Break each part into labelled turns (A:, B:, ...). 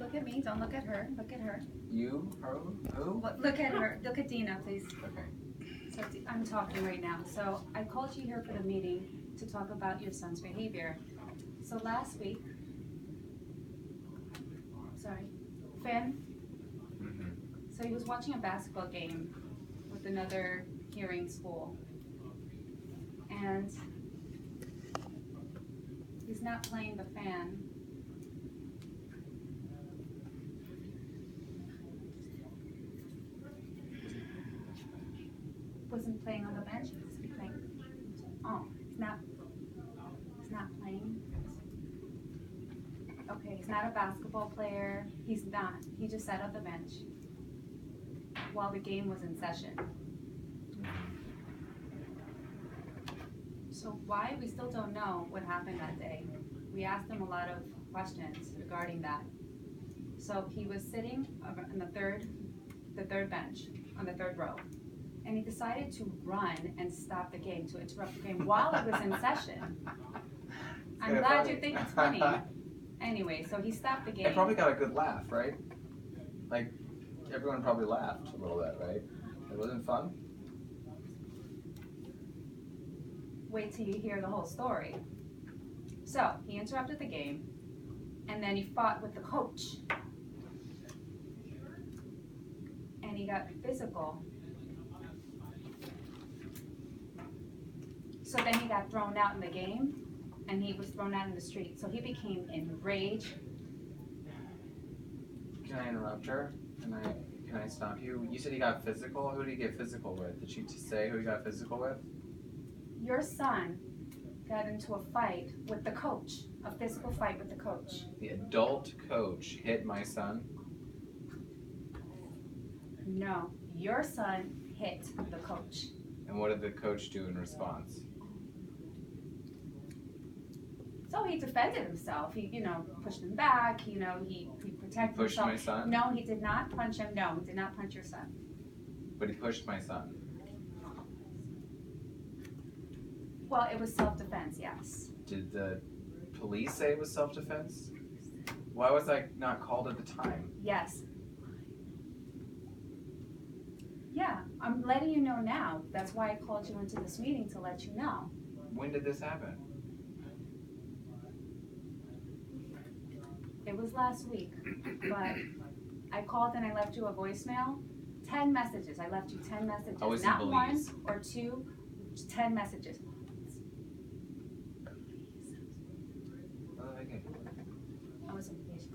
A: Look at me. Don't look at her. Look at her.
B: You? Her? Who?
A: Look at her. Look at Dina, please.
B: Okay.
A: So I'm talking right now. So I called you here for the meeting to talk about your son's behavior. So last week, Finn. So he was watching a basketball game with another hearing school, and he's not playing the fan. Wasn't playing on the bench. He's playing. Oh, he's not. He's not playing. Okay, he's not a basketball player. He's not. He just sat on the bench while the game was in session. So why? We still don't know what happened that day. We asked him a lot of questions regarding that. So he was sitting on the third bench, on the third row. And he decided to run and stop the game, to interrupt the game while it was in session. I'm glad you think it's funny. Anyway, so he stopped the game.
B: It probably got a good laugh, right? Like, everyone probably laughed a little bit, right? It wasn't fun?
A: Wait till you hear the whole story. So, he interrupted the game, and then he fought with the coach. And he got physical. So then he got thrown out in the game, and he was thrown out in the street. So he became enraged.
B: Can I interrupt her? Can I stop you? You said he got physical. Who did he get physical with? Did she say who he got physical with?
A: Your son got into a fight with the coach, a physical fight with the coach.
B: The adult coach hit my son?
A: No, your son hit the coach.
B: And what did the coach do in response?
A: So he defended himself. He, pushed him back. He protected
B: Pushed
A: himself.
B: my son?
A: No, he did not punch him. No, he did not punch your son.
B: But he pushed my son.
A: Well, it was self-defense, yes.
B: Did the police say it was self-defense? Why was I not called at the time?
A: Yes. Yeah, I'm letting you know now. That's why I called you into this meeting, to let you know.
B: When did this happen?
A: It was last week, but I called and I left you a voicemail. 10 messages. I left you 10 messages.
B: I was
A: Not
B: in
A: one
B: Belize.
A: or two, 10 messages. I was in Belize.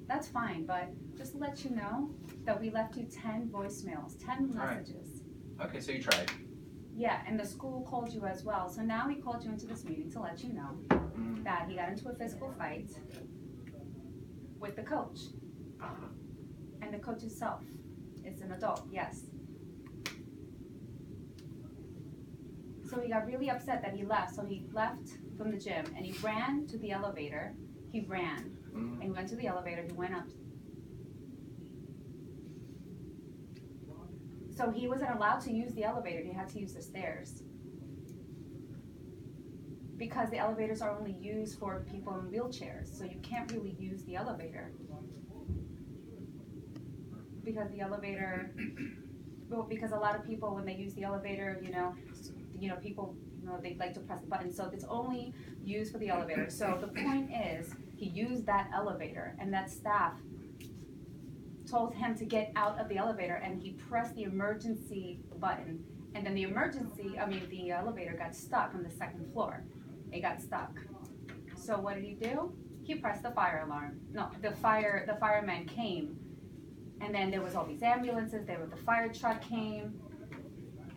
A: That's fine, but just to let you know that we left you 10 voicemails, 10 messages.
B: Right. Okay, so you tried.
A: Yeah, and the school called you as well. So now we called you into this meeting to let you know that he got into a physical fight with the coach. And the coach himself is an adult, yes. So he got really upset that he left. So he left from the gym and he ran to the elevator. He ran and he went to the elevator. He went up. So he wasn't allowed to use the elevator. He had to use the stairs. Because the elevators are only used for people in wheelchairs, so you can't really use the elevator. Because the elevator, well, because a lot of people, when they use the elevator, people, they like to press the button, so it's only used for the elevator. So the point is, he used that elevator, and that staff told him to get out of the elevator, and he pressed the emergency button, and then the elevator got stuck on the second floor. It got stuck. So what did he do? He pressed the fire alarm. No, the fireman came, and then there was all these ambulances. The fire truck came,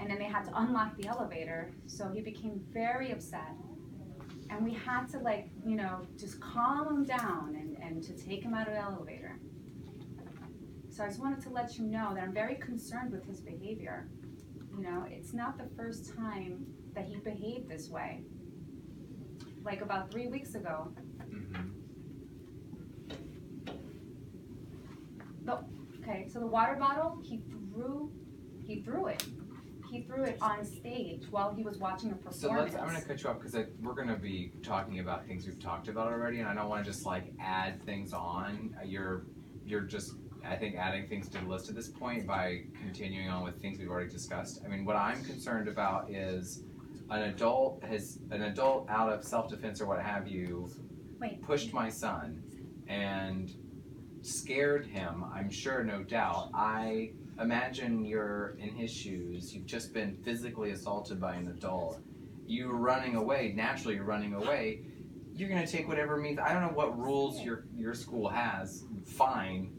A: and then they had to unlock the elevator. So he became very upset, and we had to just calm him down and to take him out of the elevator. So I just wanted to let you know that I'm very concerned with his behavior. It's not the first time that he behaved this way. Like about 3 weeks ago. Okay, so the water bottle, he threw it. He threw it on stage while he was watching a performance.
B: So I'm going to cut you off because we're going to be talking about things we've talked about already, and I don't want to just add things on. You're you're just, I think, adding things to the list at this point by continuing on with things we've already discussed. I mean, what I'm concerned about is an adult out of self-defense or what have you pushed my son and scared him, I'm sure, no doubt. I imagine you're in his shoes. You've just been physically assaulted by an adult. You're running away. Naturally, you're running away. You're going to take whatever means. I don't know what rules your school has. Fine.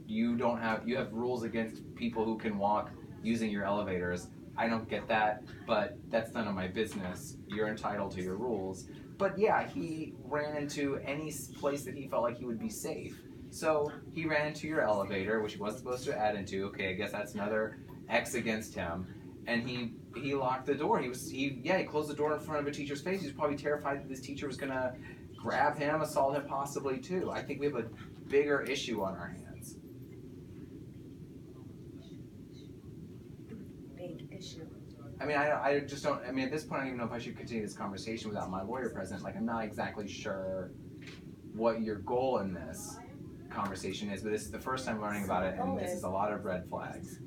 B: You have rules against people who can walk using your elevators. I don't get that, but that's none of my business. You're entitled to your rules. But yeah, he ran into any place that he felt like he would be safe. So he ran into your elevator, which he wasn't supposed to add into. Okay, I guess that's another X against him. And he locked the door. He closed the door in front of a teacher's face. He was probably terrified that this teacher was gonna grab him, assault him possibly too. I think we have a bigger issue on our hands.
A: Big issue.
B: I mean, I just don't, I mean, at this point, I don't even know if I should continue this conversation without my lawyer present. Like, I'm not exactly sure what your goal in this conversation is, but this is the first time learning about it, and this is a lot of red flags.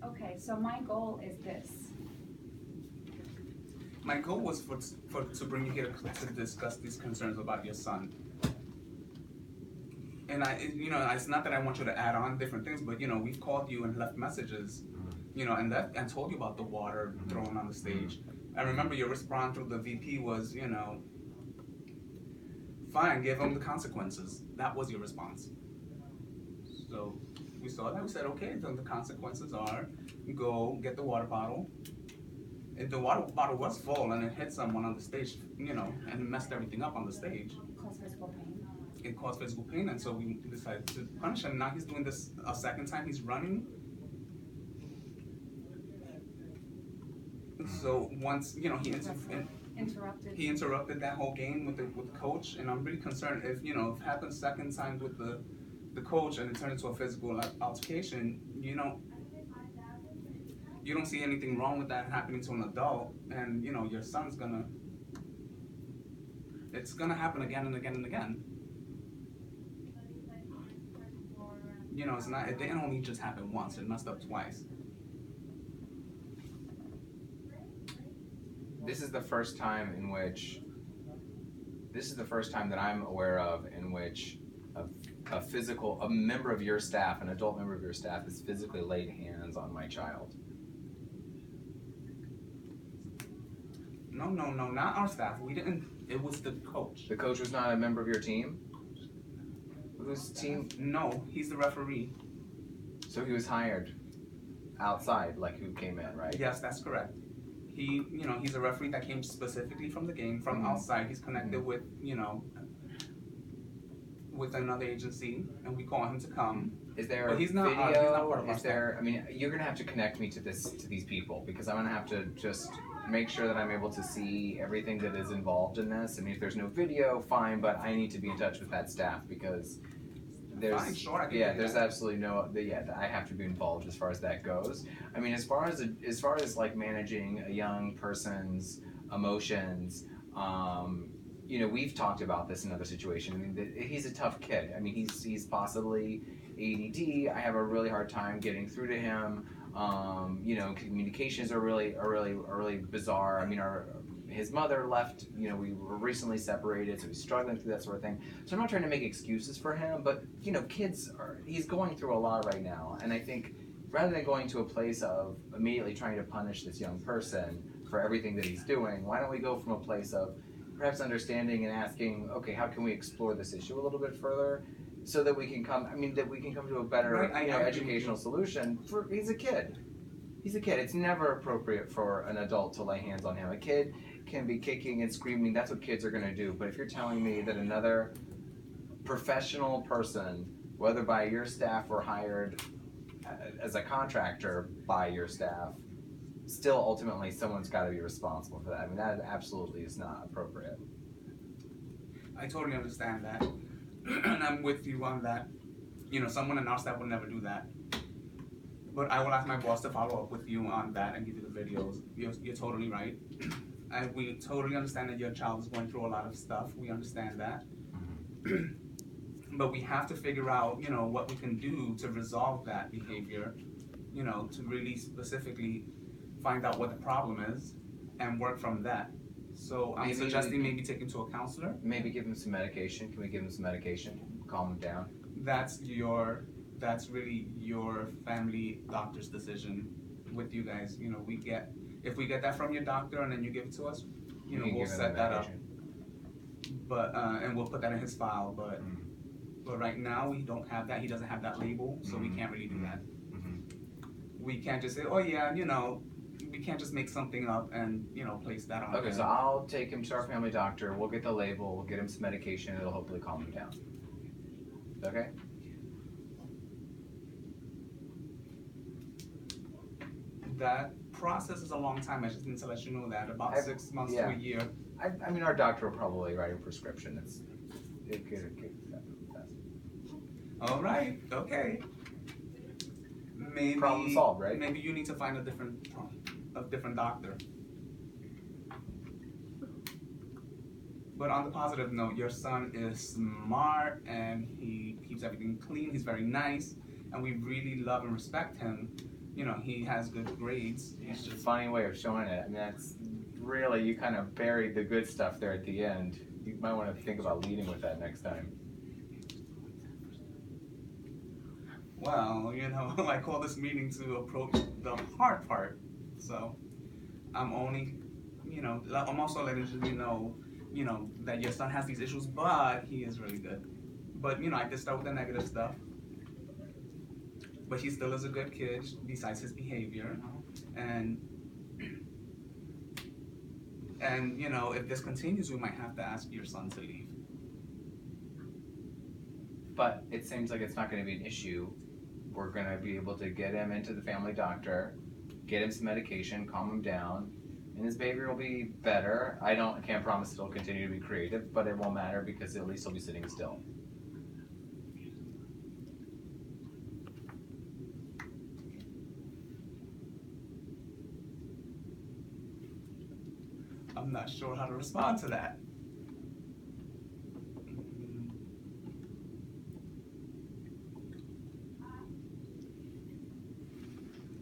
A: Okay, so my goal is this.
C: My goal was to bring you here to discuss these concerns about your son. And it's not that I want you to add on different things, but we've called you and left messages, and told you about the water thrown on the stage. I remember your response to the VP was, fine, give him the consequences. That was your response. So we saw that. We said, okay, then the consequences are go get the water bottle. If the water bottle was full and it hit someone on the stage, and messed everything up on the stage.
A: Cause physical pain.
C: It caused physical pain, and so we decided to punish him. Now he's doing this a second time. He's running. So once he interrupted that whole game with the coach, and I'm really concerned if if it happens second time with the coach and it turned into a physical altercation. You don't see anything wrong with that happening to an adult, and your son's it's gonna happen again and again and again. It didn't only just happen once, it messed up twice.
B: This is the first time that I'm aware of in which a member of your staff, an adult member of your staff, has physically laid hands on my child.
C: No, not our staff. We didn't. It was the coach.
B: The coach was not a member of your team? Whose team?
C: No, he's the referee.
B: So he was hired outside, like who came in, right?
C: Yes, that's correct. He's a referee that came specifically from the game, from outside. He's connected with, with another agency, and we call him to come.
B: Is there
C: but he's not,
B: video?
C: He's not part of our staff.
B: I mean, you're gonna have to connect me to these people, because I'm gonna have to just make sure that I'm able to see everything that is involved in this. And if there's no video, fine, but I need to be in touch with that staff, because there's there's absolutely I have to be involved as far as that goes. I mean, as far as like managing a young person's emotions, we've talked about this in other situations. I mean, he's a tough kid. I mean, he's possibly ADD. I have a really hard time getting through to him. Communications are really bizarre. I mean, his mother left, we were recently separated, so he's struggling through that sort of thing. So I'm not trying to make excuses for him, but, he's going through a lot right now. And I think rather than going to a place of immediately trying to punish this young person for everything that he's doing, why don't we go from a place of perhaps understanding and asking, okay, how can we explore this issue a little bit further so that we can come to a better educational solution. He's a kid. It's never appropriate for an adult to lay hands on him. A kid can be kicking and screaming. That's what kids are going to do. But if you're telling me that another professional person, whether by your staff or hired as a contractor by your staff, still ultimately someone's got to be responsible for that. I mean, that absolutely is not appropriate.
C: I totally understand that. And I'm with you on that. Someone in our staff would never do that. But I will ask my boss to follow up with you on that and give you the videos. You're totally right. And we totally understand that your child is going through a lot of stuff. We understand that. But we have to figure out, you know, what we can do to resolve that behavior, you know, to really specifically find out what the problem is and work from that. So I'm suggesting maybe take him to a counselor.
B: Maybe give him some medication. Can we give him some medication? Calm him down.
C: That's really your family doctor's decision with you guys. You know, if we get that from your doctor and then you give it to us, you know, we'll set that up. But and we'll put that in his file. But right now we don't have that. He doesn't have that label, so we can't really do that. We can't just say, oh yeah, you know, we can't just make something up and, you know, place that on.
B: Okay, so I'll take him to our family doctor. We'll get the label. We'll get him some medication. It'll hopefully calm him down. Okay.
C: That process is a long time. I just need to let you know that about 6 months to a year.
B: I mean, our doctor will probably write a prescription. It could fast.
C: All right. Okay. Maybe
B: Problem solved, right?
C: Maybe you need to find a different doctor. But on the positive note, your son is smart and he keeps everything clean. He's very nice, and we really love and respect him. You know, he has good grades.
B: It's just a funny way of showing it. I mean, that's really, you kind of buried the good stuff there at the end. You might want to think about leading with that next time.
C: Well, you know, I call this meeting to approach the hard part. So I'm only, you know, I'm also letting you know, that your son has these issues, but he is really good. But, you know, I did start with the negative stuff. But he still is a good kid, besides his behavior. And you know, if this continues, we might have to ask your son to leave.
B: But it seems like it's not going to be an issue. We're going to be able to get him into the family doctor, get him some medication, calm him down, and his behavior will be better. I can't promise it'll continue to be creative, but it won't matter because at least he'll be sitting still.
C: I'm not sure how to respond to that.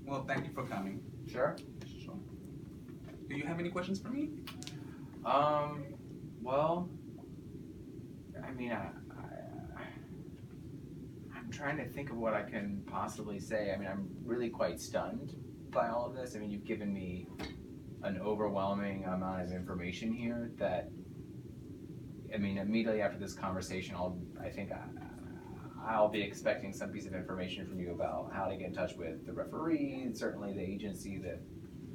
C: Well, thank you for coming.
B: Sure.
C: Sure. Do you have any questions for me?
B: Well, I mean, I'm trying to think of what I can possibly say. I mean, I'm really quite stunned by all of this. I mean, you've given me an overwhelming amount of information here that, I mean, immediately after this conversation, I'll be expecting some piece of information from you about how to get in touch with the referee, and certainly the agency that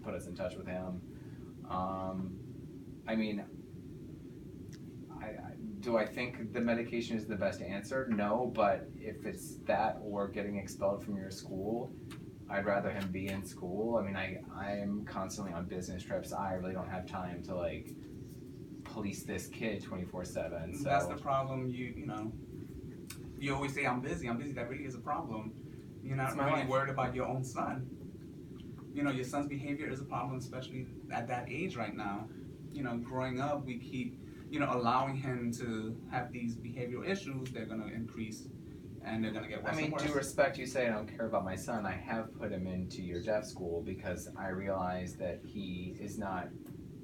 B: put us in touch with him. I mean, do I think the medication is the best answer? No, but if it's that or getting expelled from your school, I'd rather him be in school. I mean, I'm constantly on business trips. I really don't have time to like police this kid 24/7. So
C: that's the problem. You know, you always say I'm busy. That really is a problem. You're not really worried about your own son. You know, your son's behavior is a problem, especially at that age right now. You know, growing up, we keep, you know, allowing him to have these behavioral issues. They're going to increase, and they're going to get worse and worse.
B: Due respect, you say I don't care about my son. I have put him into your deaf school because I realize that he is not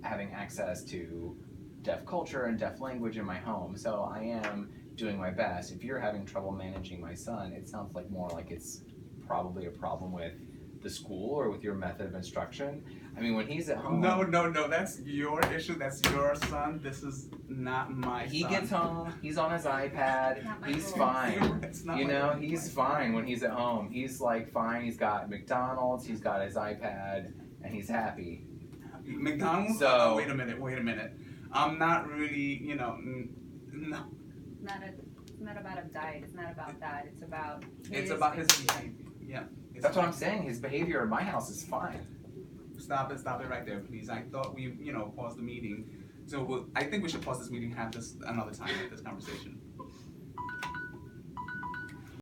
B: having access to deaf culture and deaf language in my home. So I am doing my best. If you're having trouble managing my son, it sounds like more like it's probably a problem with the school or with your method of instruction. I mean, when he's at home...
C: No, that's your issue. That's your son. This is not my son.
B: He gets home, he's on his iPad, he's fine. You know, he's fine when he's at home. He's like fine, he's got McDonald's, he's got his iPad, and he's happy.
C: McDonald's?
B: So,
C: wait a minute. I'm not really, you know, no.
A: It's not about a diet. It's not about that. It's about
C: his behavior. Yeah.
B: That's what I'm saying. His behavior in my house is fine.
C: Stop it right there, please. I thought we, you know, paused the meeting. So I think we should pause this meeting and have this another time with this conversation.